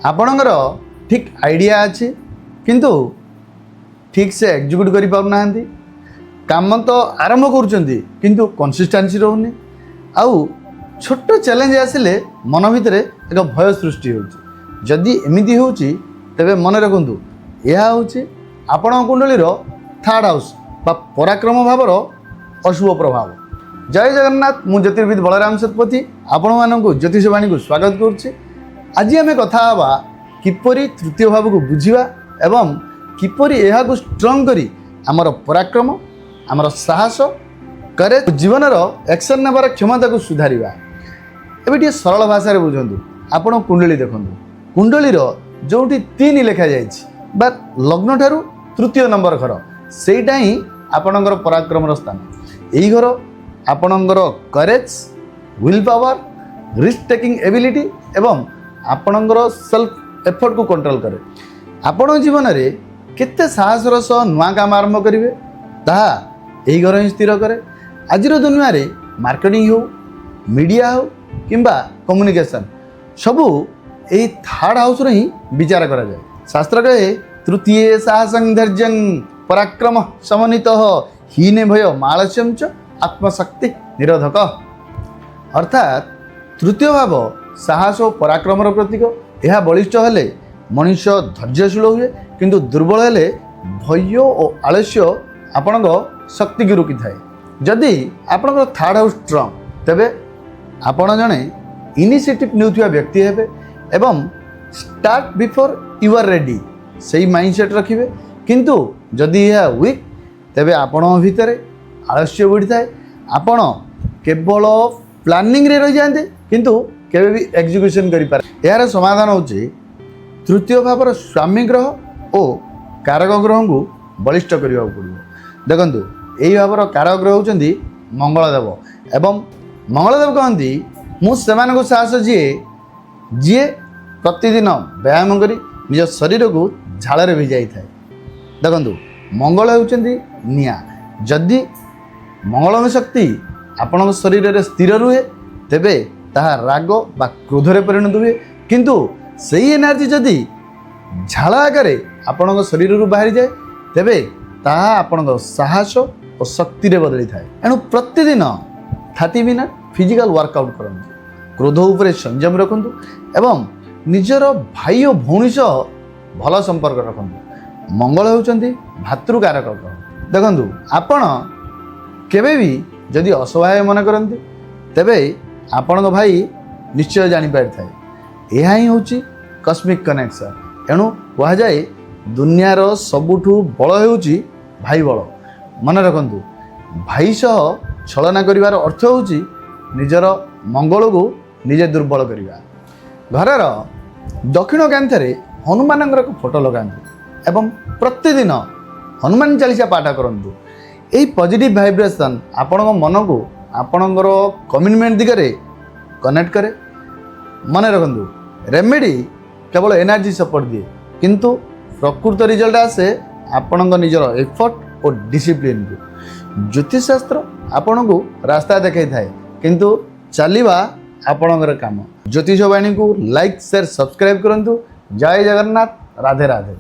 आपणकर ठीक आइडिया अच्छी किंतु ठीक से एक्जिक्यूट कर पारना काम तो आरंभ कर कंसिस्टेंसी रोनी आउ छोट चैलेंज आसिले मन भितर एक भय सृष्टि होदी एमती हो तेरे मन रखु यह हूँ आपण कुंडली थर्ड हाउस बा पराक्रम भावर अशुभ प्रभाव। जय जगन्नाथ मु ज्योतिर्विद बलराम सतपथी आपण मानक ज्योतिषवाणी को स्वागत करुच्ची। आज आम कथा किपरि तृतीय भाव को बुझा एवं किपरि यह स्ट्रंग करी आमर पराक्रम आमर साहस करे जीवन एक्शन नेबार क्षमता को सुधारिबा। एबे सरल भाषा बुझंतु आपण कुंडली देखंतु कुंडलीर जोटी 3 लेखा जायछि बा लग्न ठारू तृतीय नंबर घर सेटा ही आपणकर पराक्रम स्थान। यही घर आपणकर courage will power risk taking ability एवं आपणकर सेल्फ एफर्ट को कंट्रोल करे। आपण जीवन में केते साहसर सह नुआ काम आरंभ करेंगे ताहा यही घर ही स्थिर करे। आजिर दुनिया रे मार्केटिंग हो मीडिया हो किंबा कम्युनिकेशन सबू यही थर्ड हाउस रे ही विचार करा जाए। शास्त्र कहे तृतीय साहसं धैर्यं पराक्रम समन्वित हीने भय मालस्यं च आत्मशक्ति निरोधक। अर्थात तृतीय भाव साहस और पराक्रम प्रतीक। यह बलिष्ठ हेले मनुष्य धैर्यशील हुए किंतु दुर्बल हेले भय और आलस्य आपण शक्ति की रोकी थाए। जदि आपण थर्ड हाउस स्ट्रंग तेबे आपण जने इनिशिएटिव नेउथिया व्यक्ति हेबे एवं start before you are ready सही माइंडसेट रखिबे। किंतु जदि यह वीक तेबे आपण भितर आलस्य बढ़ी थाए। आपण केवल प्लानिंग रे रही जाते किंतु केबे भी एग्जीक्यूशन करि पारे। यार समाधान होची तृतीय भावर स्वामी ग्रह और कारक ग्रह को बलिष्ठ करने पड़ो। देखंतु यही भावर कारक ग्रह होचंदी मंगलदेव एवं मंगलदेव कहती मुझे साहस जी प्रतिदिन व्यायाम करी निज शरीर को झाल भिजाई थाए। देखंतु मंगल होचंदी निया जदि मंगलमय शक्ति आपण शरीर में स्थिर रुहे तेबे ताहा राग बा क्रोध रे परिणत हुए किंतु सही एनर्जी जदि झाल आगे आपण शरीर रू बाहरी जाए तेबे ताहा आपण साहस और शक्ति रे बदली थाए। एणु प्रतिदिन 30 मिनट फिजिकल वर्कआउट करंतु क्रोध उपरे संयम रखंतु एवं निजर भाई और भौणी सह भल संपर्क रखंतु। मंगल होचंदी भातृकारक ग्रह। देखंतु आपण केबे भी जदि असहाय मन करंती तेबे आपण भाई निश्चय जानी पारि थाए। यह ही होची कस्मिक कनेक्शन। एणु कह जाए दुनियार सबुठु बड़ होची भाई बड़। मन रखंतु भाई सह छलना करिवार अर्थ होची निजर मंगल को निजे दुर्बल करिवा। घरर दक्षिण कांथरे हनुमान फोटो लगांतु एवं प्रतिदिन हनुमान चालीसा पाठ करंतु। यही पॉजिटिव वाइब्रेशन आपण मन को आपणकर कमिटमेंट दिगरे कनेक्ट करे। मन रखंतु रेमेडी केवल एनर्जी सपोर्ट दिए किंतु प्रकृत रिजल्ट आसे आपण निजर एफर्ट और डिसिप्लिन को। ज्योतिष शास्त्र आपण को रास्ता देखाई थाए किंतु चलवा आपणकर काम। ज्योतिषवाणी को लाइक शेयर सब्सक्राइब करंतु। जय जगन्नाथ राधे राधे।